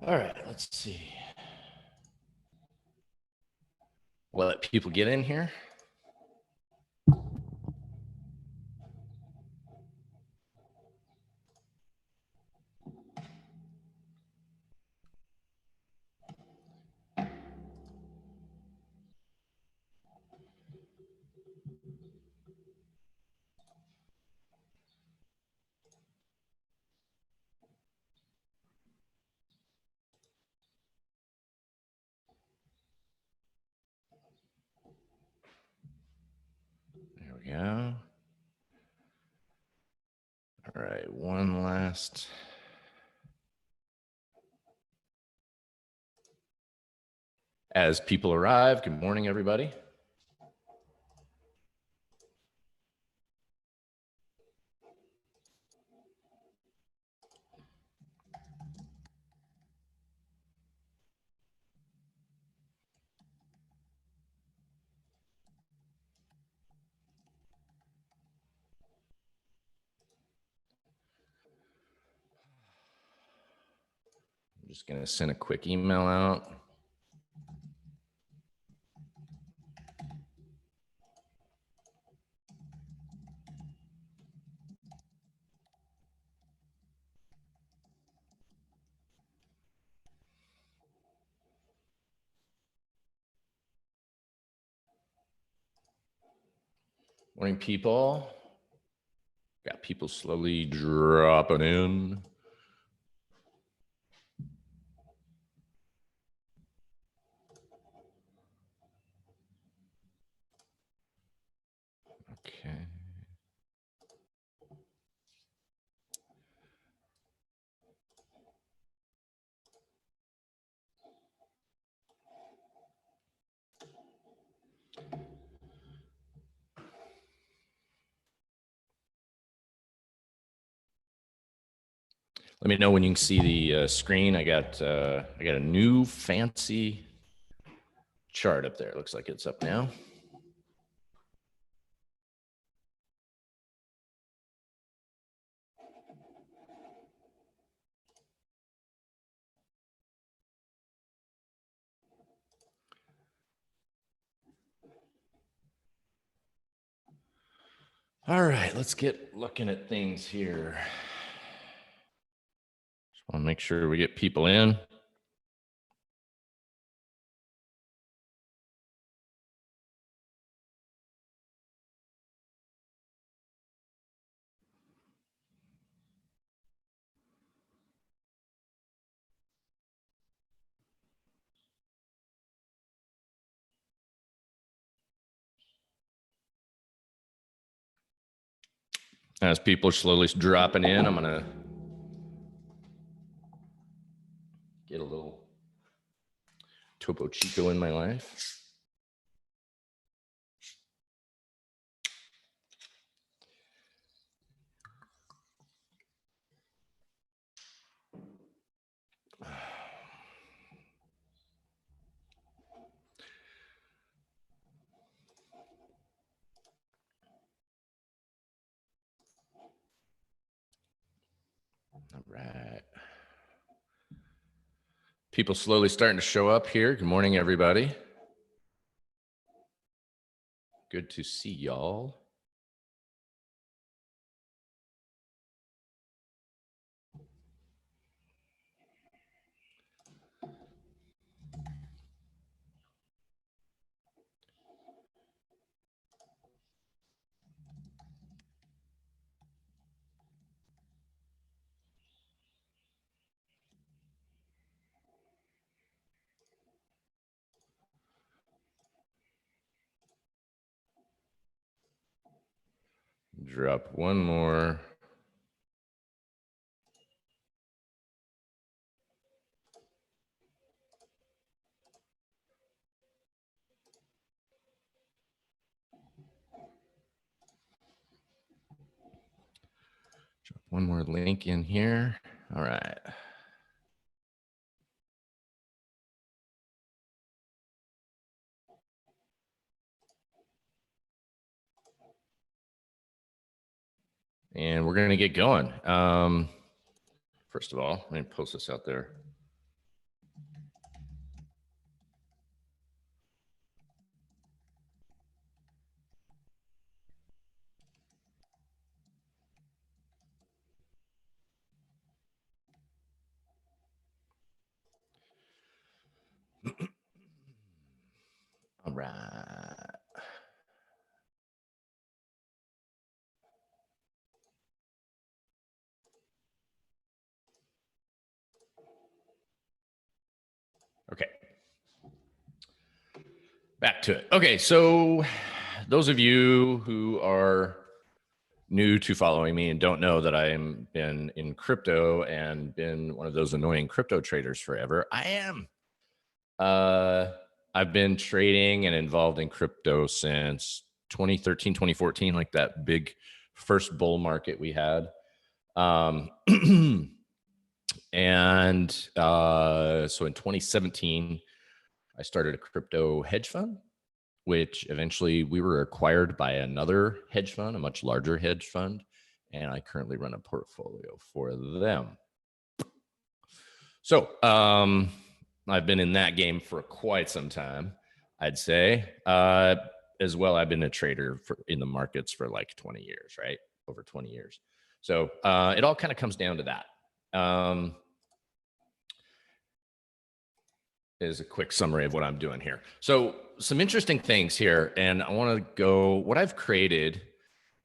All right, let's see. We'll let people get in here. There we go. All right, one last. As people arrive, good morning, everybody. I'm just going to send a quick email out. Morning, people. Got people slowly dropping in. Okay. Let me know when you can see the screen. I got a new fancy chart up there. It looks like it's up now. All right, let's get looking at things here. Just want to make sure we get people in. As people are slowly dropping in, I'm going to get a little Topo Chico in my life. All right. People slowly starting to show up here. Good morning, everybody. Good to see y'all. Drop one more. Drop one more link in here. All right. And we're going to get going. First of all, let me post this out there. right. Okay. Back to it. Okay, so those of you who are new to following me and don't know that I've been in crypto and been one of those annoying crypto traders forever, I am. I've been trading and involved in crypto since 2013, 2014, like that big first bull market we had. And so in 2017, I started a crypto hedge fund, which eventually we were acquired by another hedge fund, a much larger hedge fund. And I currently run a portfolio for them. So I've been in that game for quite some time, I'd say. As well, I've been a trader in the markets for like 20 years, right? Over 20 years. So it all kind of comes down to that. Is a quick summary of what I'm doing here. So some interesting things here, and I want to go, what I've created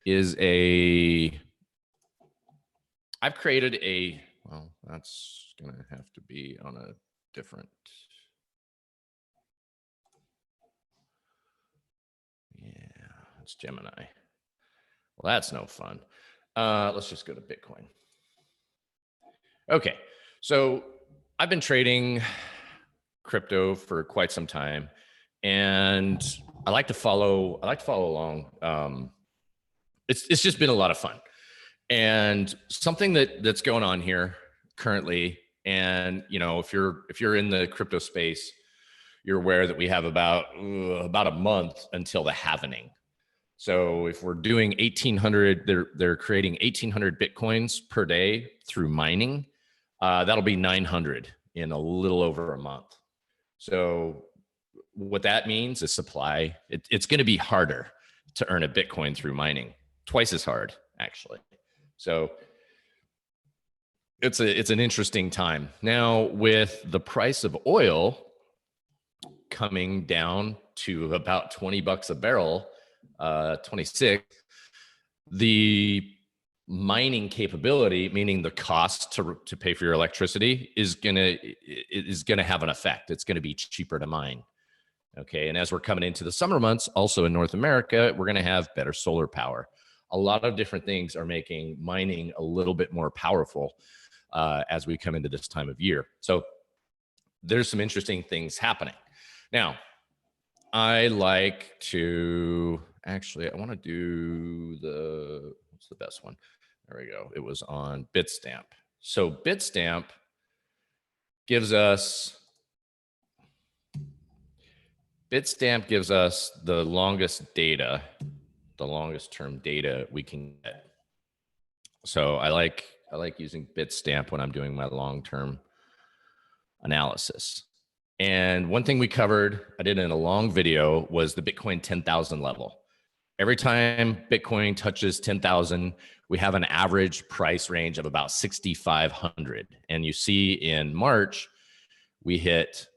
is I've created a, well, that's going to have to be on a different, yeah, it's Gemini. Well, that's no fun. Let's just go to Bitcoin. Okay, so I've been trading crypto for quite some time, and I like to follow along. It's just been a lot of fun, and something that's going on here currently. And you know, if you're in the crypto space, you're aware that we have about a month until the halvening. So if we're doing 1,800, they're creating 1,800 Bitcoins per day through mining. That'll be 900 in a little over a month. So what that means is supply. It's going to be harder to earn a Bitcoin through mining, twice as hard, actually. So it's an interesting time. Now, with the price of oil coming down to about 20 bucks a barrel, 26, the mining capability, meaning the cost to pay for your electricity, is gonna have an effect. It's gonna be cheaper to mine. Okay, and as we're coming into the summer months, also in North America, we're gonna have better solar power. A lot of different things are making mining a little bit more powerful as we come into this time of year. So there's some interesting things happening. Now, I like to, actually, I want to do what's the best one? There we go. It was on Bitstamp. So Bitstamp gives us the longest data, the longest term data we can get. So I like using Bitstamp when I'm doing my long-term analysis. And one thing we covered, I did in a long video, was the Bitcoin 10,000 level. Every time Bitcoin touches 10,000, we have an average price range of about 6,500. And you see in March, we hit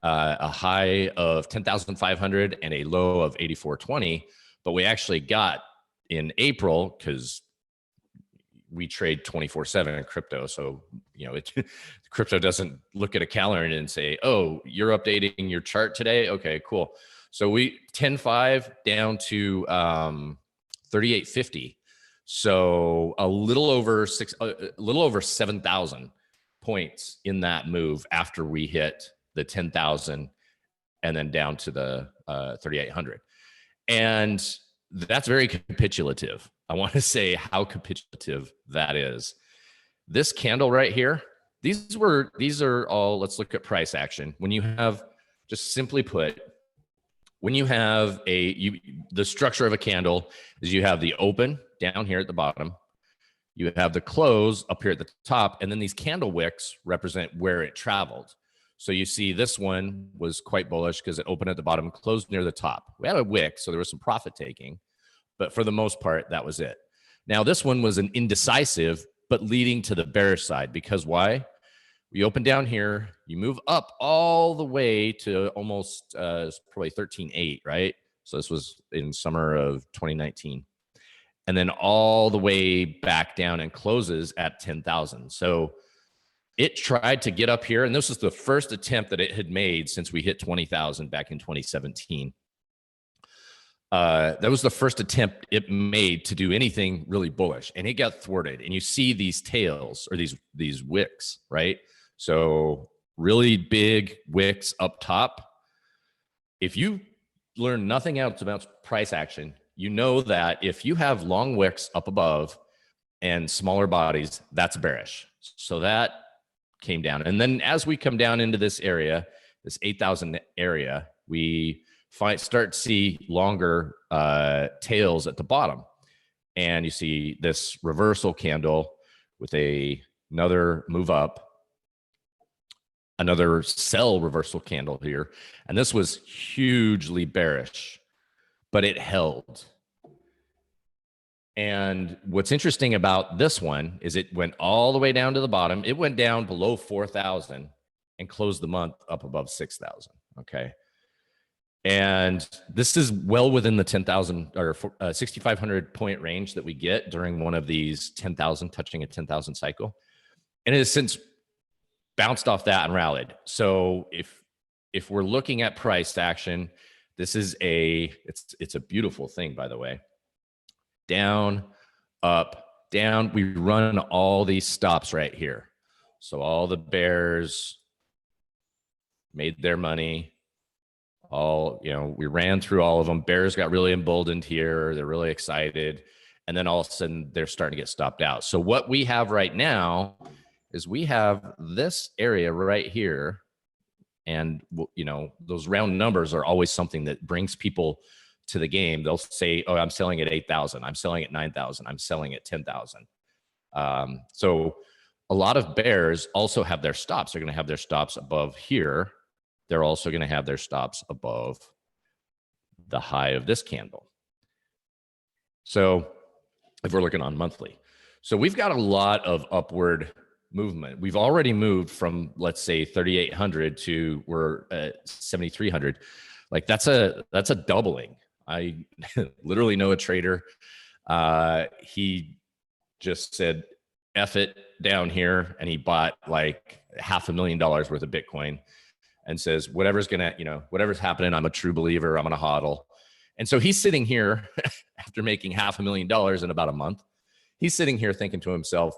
a high of 10,500 and a low of 8,420. But we actually got in April, because we trade 24/7 in crypto. So, you know, crypto doesn't look at a calendar and say, oh, you're updating your chart today. Okay, cool. So we 10.5 down to 38.50. So a little over 7,000 points in that move after we hit the 10,000 and then down to the 3,800. And that's very capitulative. I want to say how capitulative that is. This candle right here, these are all, let's look at price action. When you have, just simply put, when you have the structure of a candle is you have the open down here at the bottom, you have the close up here at the top, and then these candle wicks represent where it traveled. So you see this one was quite bullish because it opened at the bottom, closed near the top. We had a wick, so there was some profit taking, but for the most part, that was it. Now, this one was an indecisive, but leading to the bearish side, because why? We open down here, you move up all the way to almost probably 13.8, right? So this was in summer of 2019. And then all the way back down and closes at 10,000. So it tried to get up here, and this was the first attempt that it had made since we hit 20,000 back in 2017. That was the first attempt it made to do anything really bullish, and it got thwarted. And you see these tails or these wicks, right? So really big wicks up top. If you learn nothing else about price action, you know that if you have long wicks up above and smaller bodies, that's bearish. So that came down. And then as we come down into this area, this 8,000 area, we start to see longer tails at the bottom. And you see this reversal candle with another move up, another sell reversal candle here. And this was hugely bearish, but it held. And what's interesting about this one is it went all the way down to the bottom. It went down below 4,000 and closed the month up above 6,000. Okay. And this is well within the 10,000 or 6,500 point range that we get during one of these 10,000, touching a 10,000 cycle. And it has since bounced off that and rallied. So if we're looking at price action, this is it's a beautiful thing, by the way. Down, up, down. We run all these stops right here. So all the bears made their money. We ran through all of them. Bears got really emboldened here. They're really excited. And then all of a sudden they're starting to get stopped out. So what we have right now is we have this area right here. And, those round numbers are always something that brings people to the game. They'll say, oh, I'm selling at 8,000. I'm selling at 9,000. I'm selling at 10,000. So a lot of bears also have their stops. They're going to have their stops above here. They're also going to have their stops above the high of this candle. So if we're looking on monthly, so we've got a lot of upward movement. We've already moved from, let's say, 3,800 to we're at 7,300. Like that's a doubling. I literally know a trader. He just said, F it down here. And he bought like $500,000 worth of Bitcoin and says, whatever's happening, I'm a true believer. I'm going to hodl. And so he's sitting here after making $500,000 in about a month. He's sitting here thinking to himself,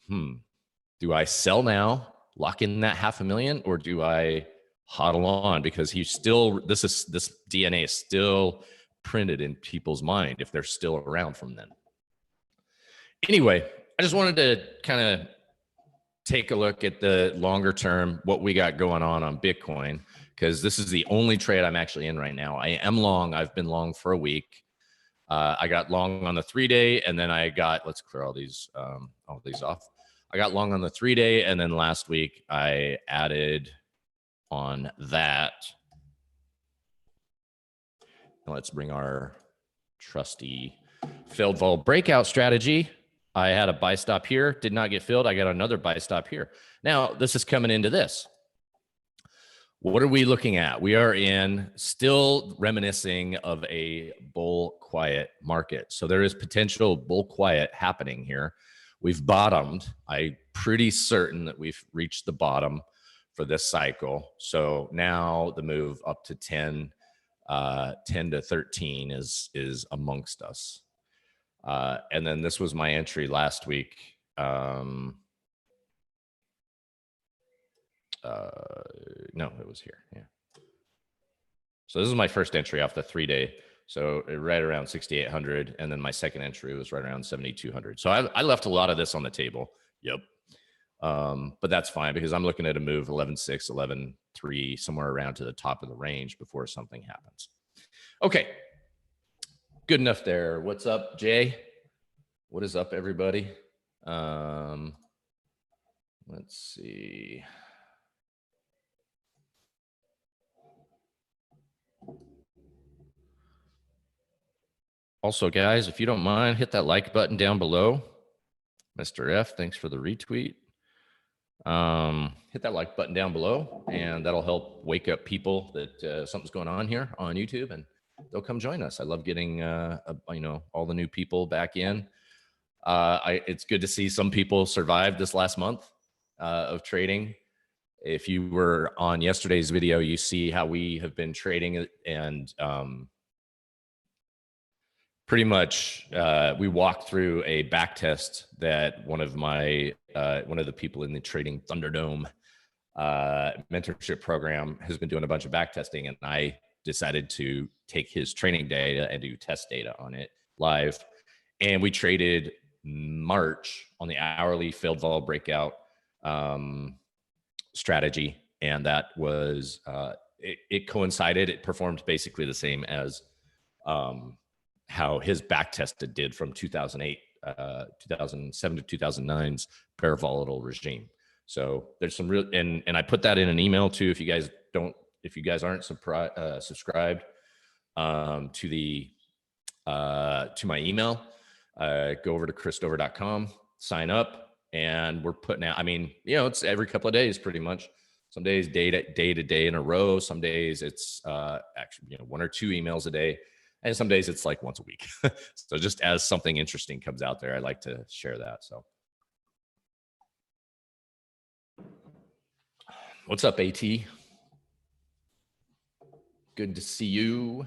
do I sell now, lock in that $500,000, or do I hodl on? Because this DNA is still printed in people's mind if they're still around from then. Anyway, I just wanted to kind of take a look at the longer term, what we got going on Bitcoin, because this is the only trade I'm actually in right now. I am long. I've been long for a week. I got long on the 3-day, and then let's clear all these off. I got long on the 3-day, and then last week I added on that. Now let's bring our trusty failed vol breakout strategy. I had a buy stop here, did not get filled. I got another buy stop here. Now this is coming into this. What are we looking at? We are still reminiscing of a bull quiet market. So there is potential bull quiet happening here. We've bottomed. I'm pretty certain that we've reached the bottom for this cycle. So now the move up to 10 to 13 is amongst us. And then this was my entry last week. No, it was here. Yeah. So this is my first entry off the 3-day. So right around 6,800. And then my second entry was right around 7,200. So I left a lot of this on the table. Yep. But that's fine because I'm looking at a move 11.6, 11.3, somewhere around to the top of the range before something happens. Okay. Good enough there. What's up, Jay? What is up, everybody? Let's see. Also, guys, if you don't mind, hit that like button down below. Mr. F, thanks for the retweet. hit that like button down below, and that'll help wake up people that something's going on here on YouTube, and they'll come join us. I love getting all the new people back in. It's good to see some people survive this last month of trading. If you were on yesterday's video, you see how we have been trading, and pretty much we walked through a back test that one of the people in the Trading Thunderdome mentorship program has been doing a bunch of back testing, and I decided to take his training data and do test data on it live. And we traded March on the hourly failed vol breakout strategy, and that was it coincided. It performed basically the same as how his back tested did from 2008, 2007 to 2009's bear volatile regime. So there's some real, and I put that in an email too. If you guys aren't subscribed to my email, go over to christover.com, sign up, and we're putting out, it's every couple of days pretty much. Some days day to day in a row. Some days it's actually, 1 or 2 emails a day. And some days it's like once a week. So just as something interesting comes out there, I like to share that. So what's up, AT? Good to see you.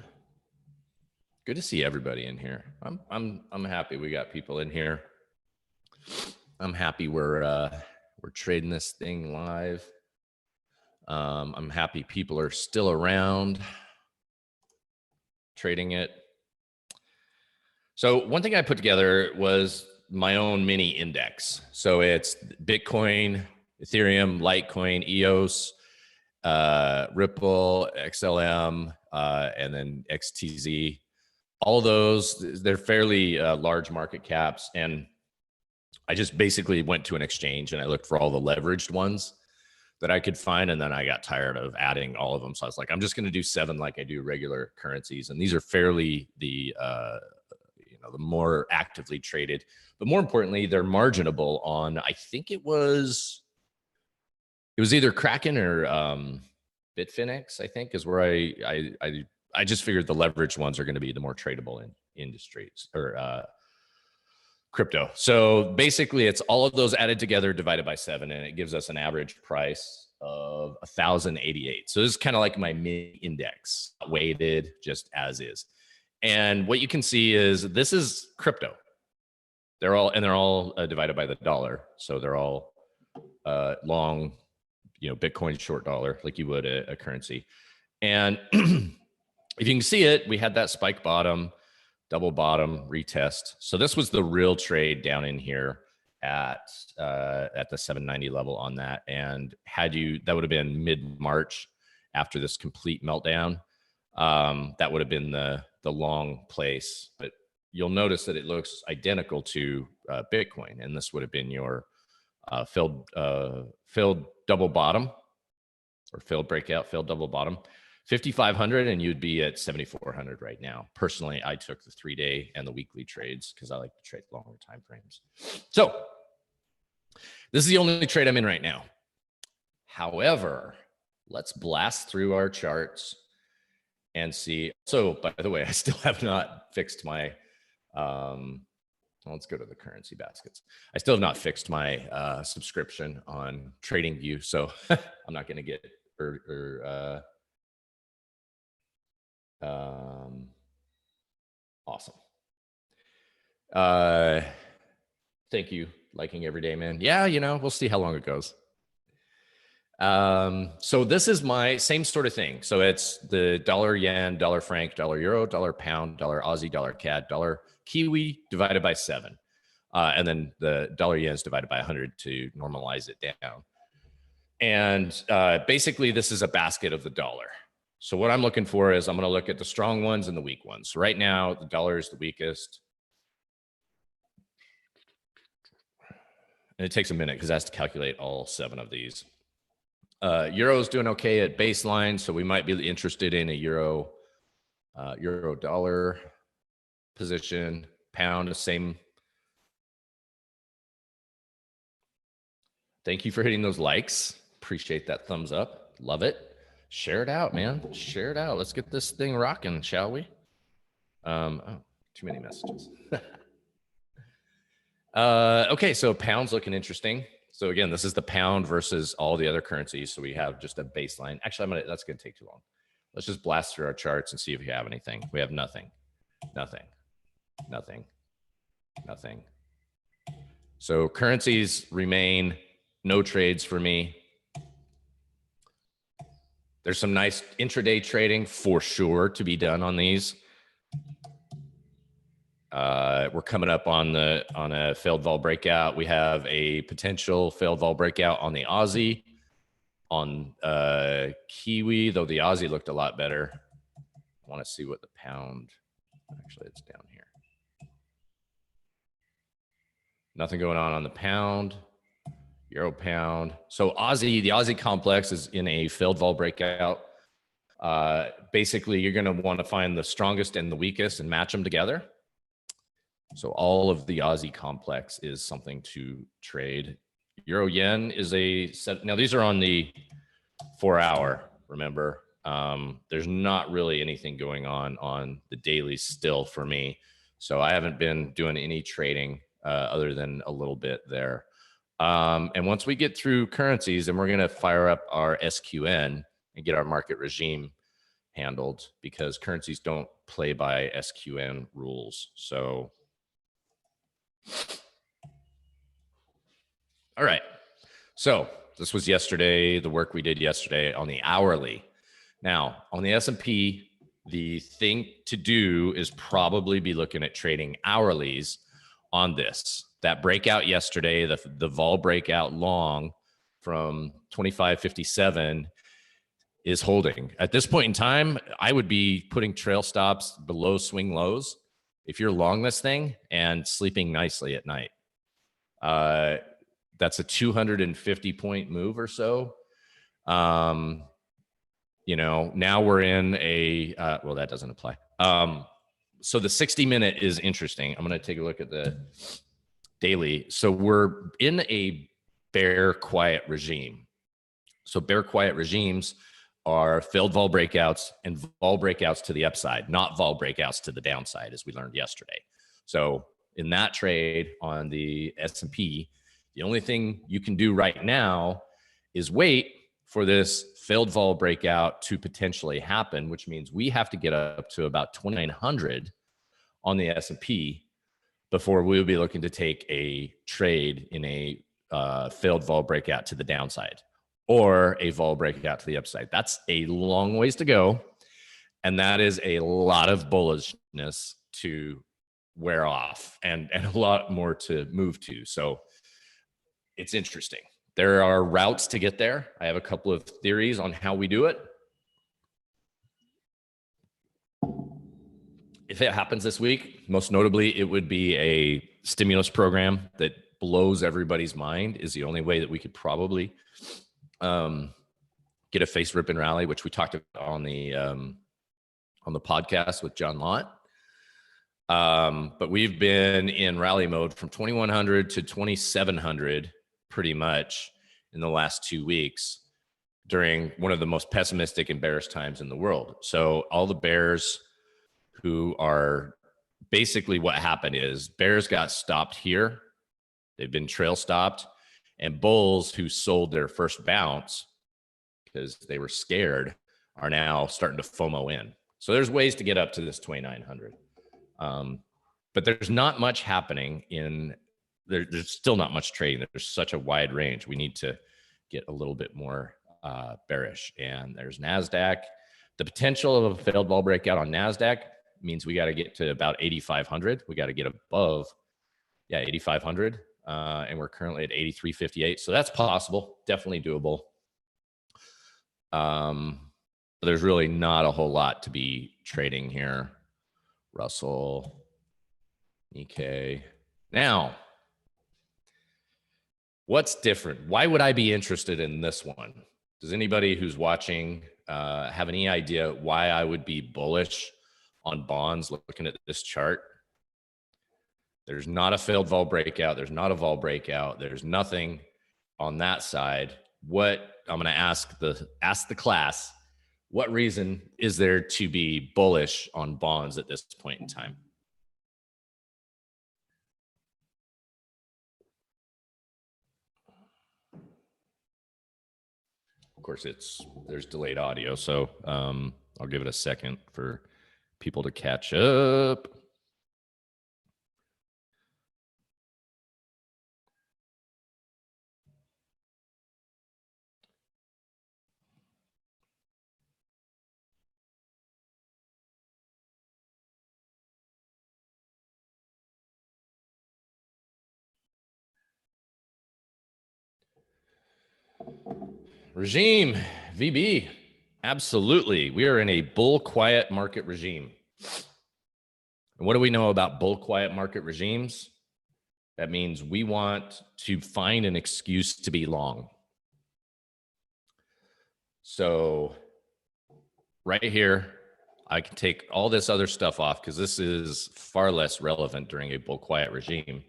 Good to see everybody in here. I'm happy we got people in here. I'm happy we're trading this thing live. I'm happy people are still around trading it. So one thing I put together was my own mini index. So it's Bitcoin, Ethereum, Litecoin, EOS, Ripple, XLM, and then XTZ. All those, they're fairly large market caps. And I just basically went to an exchange and I looked for all the leveraged ones that I could find. And then I got tired of adding all of them. So I was like, I'm just going to do 7 like I do regular currencies. And these are fairly the more actively traded, but more importantly, they're marginable on, I think it was either Kraken or Bitfinex, I think is where I just figured the leveraged ones are going to be the more tradable in industries or crypto. So basically it's all of those added together divided by 7, and it gives us an average price of 1,088. So this is kind of like my mini index, weighted just as is. And what you can see is this is crypto. They're all divided by the dollar. So they're all long, Bitcoin short dollar, like you would a currency. And if you can see it, we had that spike bottom, double bottom, retest. So this was the real trade down in here at the 790 level on that. And that would have been mid-March after this complete meltdown. That would have been the long place, but you'll notice that it looks identical to Bitcoin, and this would have been your failed double bottom, or failed breakout, failed double bottom, 5,500, and you'd be at 7,400 right now. Personally, I took the 3-day and the weekly trades because I like to trade longer time frames. So this is the only trade I'm in right now. However, let's blast through our charts and see. So, by the way, I still have not fixed my, let's go to the currency baskets. I still have not fixed my subscription on TradingView, so I'm not going to get, awesome. Thank you. Liking every day, man. Yeah, we'll see how long it goes. So this is my same sort of thing. So it's the dollar yen, dollar franc, dollar euro, dollar pound, dollar Aussie, dollar CAD, dollar Kiwi divided by 7. And then the dollar yen is divided by 100 to normalize it down. And basically this is a basket of the dollar. So what I'm looking for is I'm going to look at the strong ones and the weak ones. So right now, the dollar is the weakest. And it takes a minute because it has to calculate all 7 of these. Euro is doing okay at baseline, so we might be interested in a euro dollar position. Pound, the same. Thank you for hitting those likes. Appreciate that thumbs up. Love it. Share it out, man. Share it out. Let's get this thing rocking, shall we? Oh, too many messages. Okay, so pound's looking interesting. So again, this is the pound versus all the other currencies. So we have just a baseline. Actually, that's gonna take too long. Let's just blast through our charts and see if we have anything. We have nothing, nothing, nothing, nothing. So currencies remain no trades for me. There's some nice intraday trading for sure to be done on these. We're coming up on a failed vol breakout. We have a potential failed vol breakout on the Aussie, on Kiwi, though the Aussie looked a lot better. I want to see what the pound, actually it's down here. Nothing going on the pound, euro pound. So Aussie, the Aussie complex is in a failed vol breakout. Basically, you're going to want to find the strongest and the weakest and match them together. So all of the Aussie complex is something to trade. Euro yen is a set. Now these are on the 4 hour, remember. There's not really anything going on the daily still for me. So I haven't been doing any trading other than a little bit there. And once we get through currencies, then we're going to fire up our SQN and get our market regime handled, because currencies don't play by SQN rules. So all right. So this was yesterday, the work we did yesterday on the hourly. Now on the S&P, the thing to do is probably be looking at trading hourlies on this. That breakout yesterday, the vol breakout long from 25.57 is holding. At this point in time, I would be putting trail stops below swing lows if you're long this thing and sleeping nicely at night. That's a 250 point move or so. You know, now we're in a, well, that doesn't apply. So the 60-minute is interesting. I'm going to take a look at the daily. So we're in a bear quiet regime. So bear quiet regimes are failed vol breakouts and vol breakouts to the upside, not vol breakouts to the downside, as we learned yesterday. So in that trade on the S&P, the only thing you can do right now is wait for this failed vol breakout to potentially happen, which means we have to get up to about 2,900 on the S&P before we'll be looking to take a trade in a failed vol breakout to the downside or a vol breakout to the upside. That's a long ways to go. And that is a lot of bullishness to wear off and a lot more to move to. So it's interesting. There are routes to get there. I have a couple of theories on how we do it. If it happens this week, most notably, it would be a stimulus program that blows everybody's mind is the only way that we could probably get a face ripping rally, which we talked about on the podcast with John Lott. But we've been in rally mode from 2,100 to 2,700 pretty much in the last 2 weeks during one of the most pessimistic and bearish times in the world. So all the bears who are basically, what happened is bears got stopped here. They've been trail stopped, and bulls who sold their first bounce because they were scared are now starting to FOMO in. So there's ways to get up to this 2,900. But there's not much happening there's still not much trading. There's such a wide range. We need to get a little bit more bearish. And there's NASDAQ. The potential of a failed vol breakout on NASDAQ means we got to get to about 8,500. We got to get above, 8,500. And we're currently at 83.58. So that's possible, definitely doable. But there's really not a whole lot to be trading here. Russell, Nikkei. Now, what's different? Why would I be interested in this one? Does anybody who's watching have any idea why I would be bullish on bonds looking at this chart? There's not a failed vol breakout. There's not a vol breakout. There's nothing. on that side, what I'm going to ask the class, what reason is there to be bullish on bonds at this point in time? Of course, there's delayed audio, so I'll give it a second for people to catch up. Regime, VB, absolutely. We are in a bull quiet market regime. And what do we know about bull quiet market regimes? That means we want to find an excuse to be long. So right here, I can take all this other stuff off because this is far less relevant during a bull quiet regime.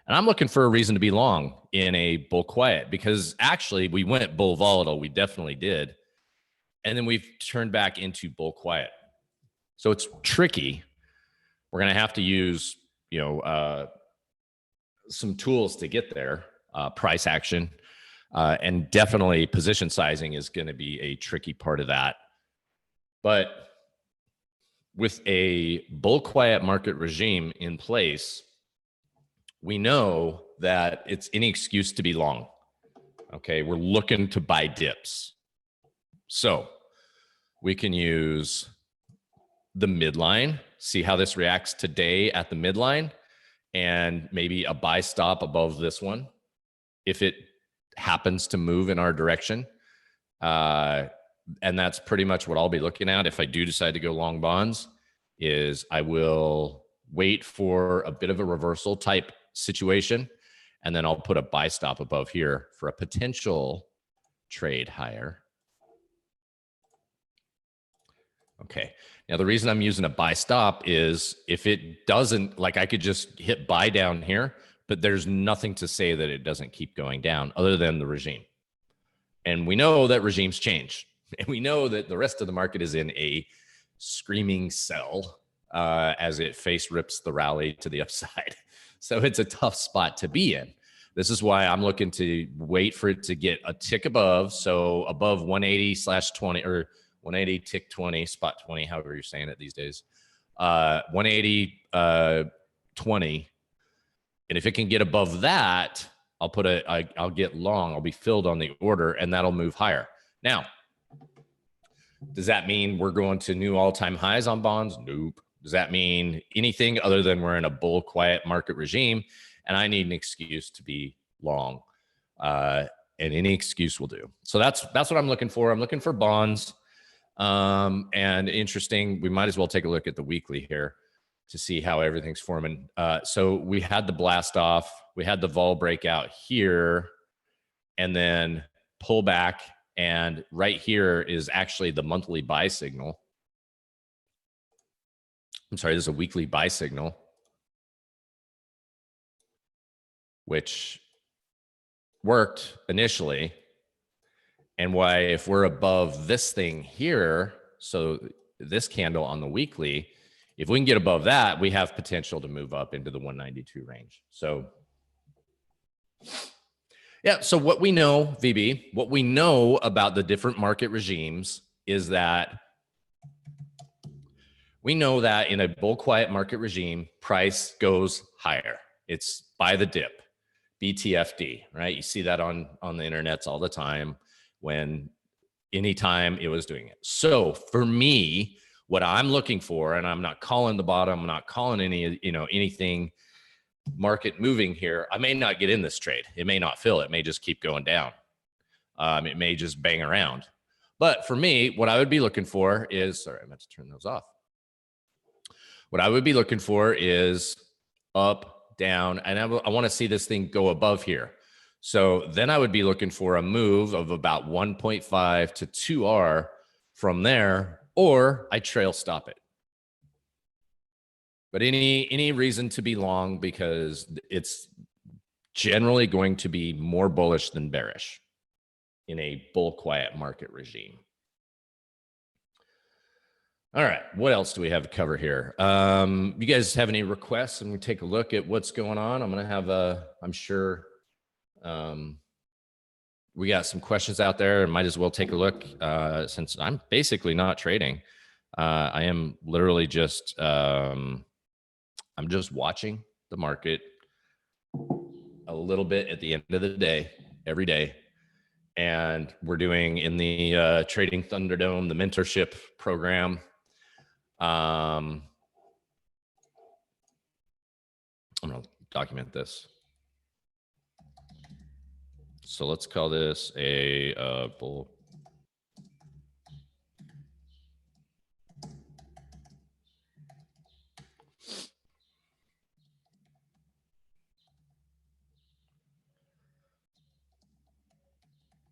And I'm looking for a reason to be long in a bull quiet because actually we went bull volatile. We definitely did. And then we've turned back into bull quiet. So it's tricky. We're going to have to use, some tools to get there. Price action, and definitely position sizing is going to be a tricky part of that. But with a bull quiet market regime in place, we know that it's any excuse to be long. Okay, we're looking to buy dips. So we can use the midline, see how this reacts today at the midline, and maybe a buy stop above this one if it happens to move in our direction. And that's pretty much what I'll be looking at if I do decide to go long bonds, is I will wait for a bit of a reversal type situation, and then I'll put a buy stop above here for a potential trade higher. Okay. Now, the reason I'm using a buy stop is if it doesn't, like I could just hit buy down here, but there's nothing to say that it doesn't keep going down other than the regime. And we know that regimes change. And we know that the rest of the market is in a screaming sell as it face rips the rally to the upside. So it's a tough spot to be in. This is why I'm looking to wait for it to get a tick above. So above 180/20 or 180 tick 20, spot 20, however you're saying it these days. 180 20. And if it can get above that, I'll get long. I'll be filled on the order, and that'll move higher. Now, does that mean we're going to new all-time highs on bonds? Nope. Does that mean anything other than we're in a bull quiet market regime and I need an excuse to be long? And any excuse will do. So that's what I'm looking for. I'm looking for bonds. And interesting, we might as well take a look at the weekly here to see how everything's forming. So we had the blast off, we had the vol breakout here, and then pull back. And right here is actually the monthly buy signal. I'm sorry, there's a weekly buy signal, which worked initially. And why, if we're above this thing here, so this candle on the weekly, if we can get above that, we have potential to move up into the 192 range. So yeah, so what we know, VB, what we know about the different market regimes is that we know that in a bull quiet market regime, price goes higher. It's by the dip, BTFD, right? You see that on the internets all the time when anytime it was doing it. So for me, what I'm looking for, and I'm not calling the bottom, I'm not calling anything market moving here. I may not get in this trade. It may not fill. It may just keep going down. It may just bang around. But for me, what I would be looking for is, sorry, I meant to turn those off. What I would be looking for is up, down, and I want to see this thing go above here. So then I would be looking for a move of about 1.5 to 2R from there, or I trail stop it. But any reason to be long, because it's generally going to be more bullish than bearish in a bull quiet market regime. All right, what else do we have to cover here? You guys have any requests? I'm gonna take a look at what's going on. I'm gonna have I'm sure we got some questions out there, and might as well take a look since I'm basically not trading. I am literally just I'm just watching the market a little bit at the end of the day, every day. And we're doing in the Trading Thunderdome, the mentorship program. I'm going to document this. So let's call this a bull.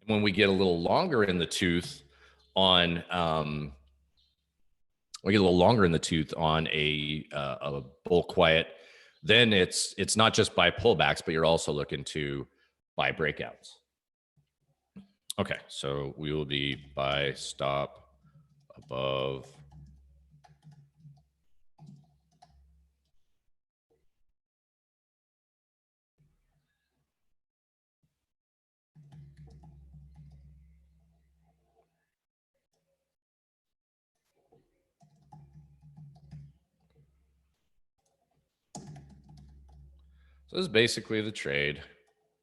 When we get a little longer in the tooth on we get a little longer in the tooth on a bull quiet, then it's not just buy pullbacks, but you're also looking to buy breakouts. Okay, so we will be buy stop above So this is basically the trade.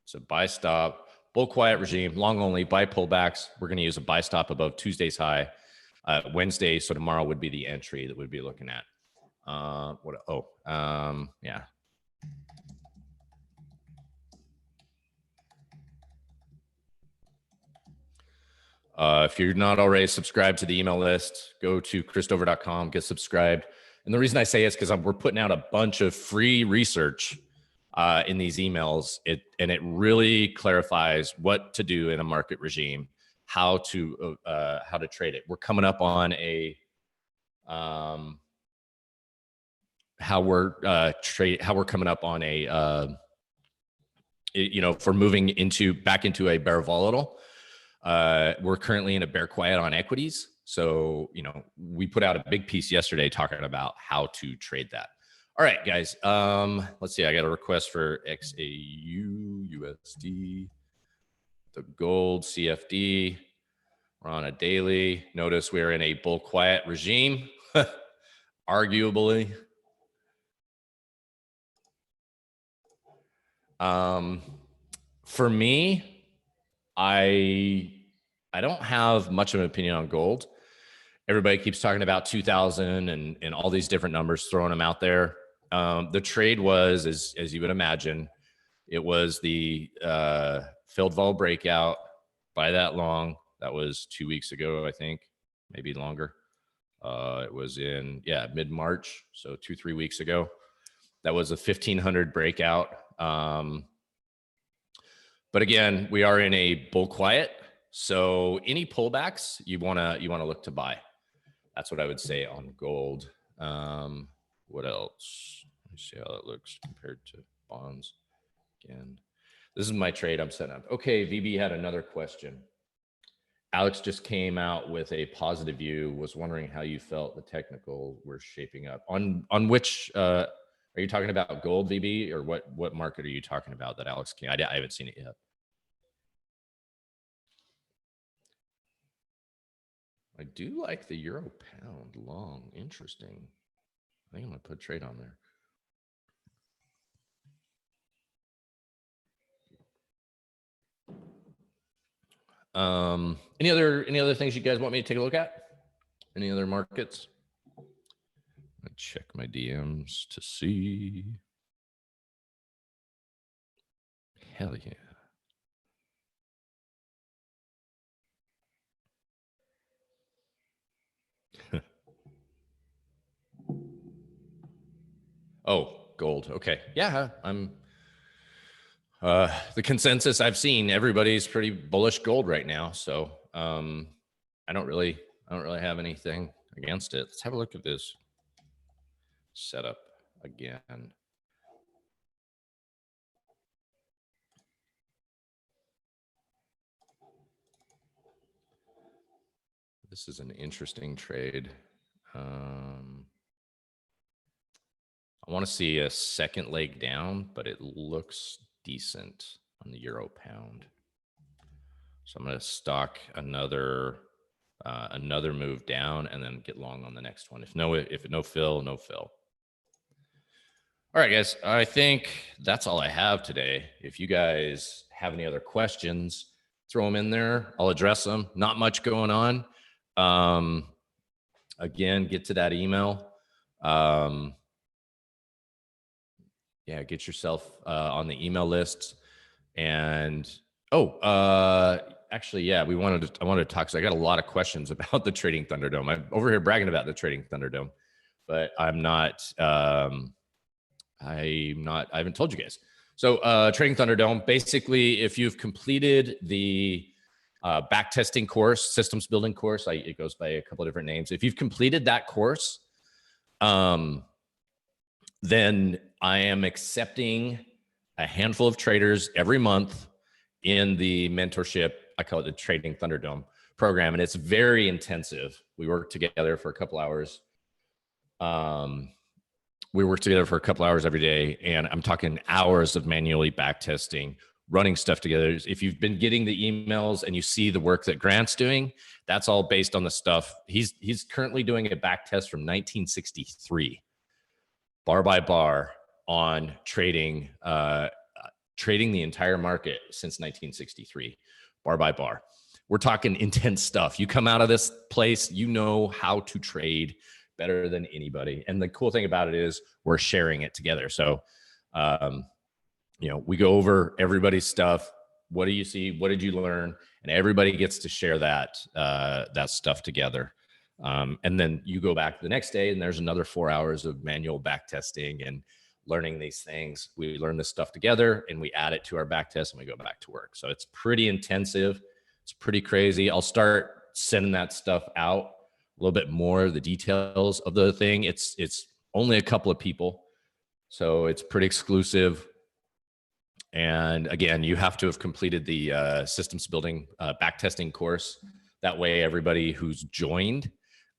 So buy stop, bull quiet regime, long only, buy pullbacks. We're going to use a buy stop above Tuesday's high. Wednesday, so tomorrow would be the entry that we'd be looking at. Yeah. If you're not already subscribed to the email list, go to christover.com, get subscribed. And the reason I say it's because we're putting out a bunch of free research in these emails. And it really clarifies what to do in a market regime, how to trade it. We're coming up on a how we're coming up on a for moving back into a bear volatile. We're currently in a bear quiet on equities. So, we put out a big piece yesterday talking about how to trade that. All right, guys. Let's see. I got a request for XAU, USD, the gold, CFD. We're on a daily. Notice we're in a bull quiet regime, arguably. For me, I don't have much of an opinion on gold. Everybody keeps talking about 2000 and all these different numbers, throwing them out there. The trade was, as you would imagine, it was the failed vol breakout by that long. That was 2 weeks ago, I think, maybe longer. It was in, mid-March. So 2-3 weeks ago. That was a 1500 breakout. But again, we are in a bull quiet. So any pullbacks you want to look to buy. That's what I would say on gold. What else? Let me see how that looks compared to bonds. Again, this is my trade I'm setting up. Okay, VB had another question. Alex just came out with a positive view, was wondering how you felt the technical were shaping up. On which, are you talking about gold, VB, or what market are you talking about that Alex came? I haven't seen it yet. I do like the euro pound long. Interesting. I think I'm going to put a trade on there. Any other things you guys want me to take a look at? Any other markets? I check my DMs to see. Hell yeah. Oh, gold. Okay. Yeah, I'm the consensus I've seen, everybody's pretty bullish gold right now. So I don't really have anything against it. Let's have a look at this setup again. This is an interesting trade. I want to see a second leg down, but it looks decent on the euro pound. So I'm going to stock another move down and then get long on the next one. If no fill, no fill. All right, guys, I think that's all I have today. If you guys have any other questions, throw them in there. I'll address them. Not much going on. Again, get to that email. Yeah, get yourself on the email list. And actually, yeah, I wanted to talk. So I got a lot of questions about the Trading Thunderdome. I'm over here bragging about the Trading Thunderdome, but I haven't told you guys. So Trading Thunderdome, basically, if you've completed the back testing course, systems building course, it goes by a couple of different names. If you've completed that course, then I am accepting a handful of traders every month in the mentorship. I call it the Trading Thunderdome program, and it's very intensive. We work together for a couple hours. We work together for a couple hours every day, and I'm talking hours of manually back testing, running stuff together. If you've been getting the emails and you see the work that Grant's doing, that's all based on the stuff. He's currently doing a back test from 1963, bar by bar, on trading the entire market since 1963, bar by bar. We're talking intense stuff. You come out of this place, you know how to trade better than anybody. And the cool thing about it is we're sharing it together. So, we go over everybody's stuff. What do you see? What did you learn? And everybody gets to share that stuff together. And then you go back the next day and there's another 4 hours of manual back testing and learning these things. We learn this stuff together and we add it to our back test and we go back to work. So it's pretty intensive. It's pretty crazy. I'll start sending that stuff out a little bit more, the details of the thing. It's only a couple of people, so it's pretty exclusive. And again, you have to have completed the systems building back testing course. That way everybody who's joined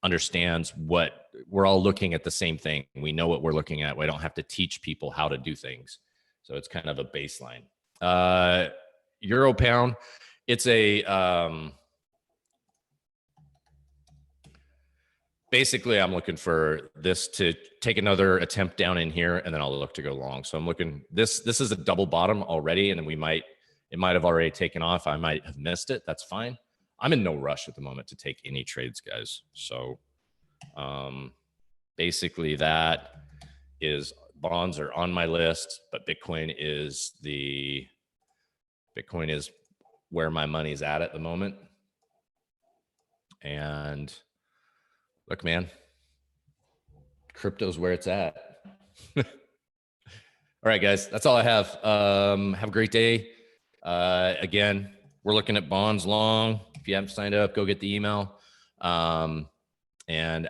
understands what we're all looking at, the same thing. We know what we're looking at. We don't have to teach people how to do things. So it's kind of a baseline. Euro pound, it's basically, I'm looking for this to take another attempt down in here, and then I'll look to go long. So I'm looking, this is a double bottom already, and then it might have already taken off. I might have missed it. That's fine. I'm in no rush at the moment to take any trades, guys. So basically that is, bonds are on my list, but Bitcoin is where my money's at the moment. And look, man, crypto's where it's at. All right, guys, that's all I have. Have a great day. Again, we're looking at bonds long. If you haven't signed up, go get the email. And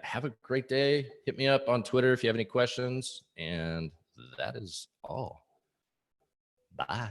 have a great day. Hit me up on Twitter if you have any questions. And that is all. Bye.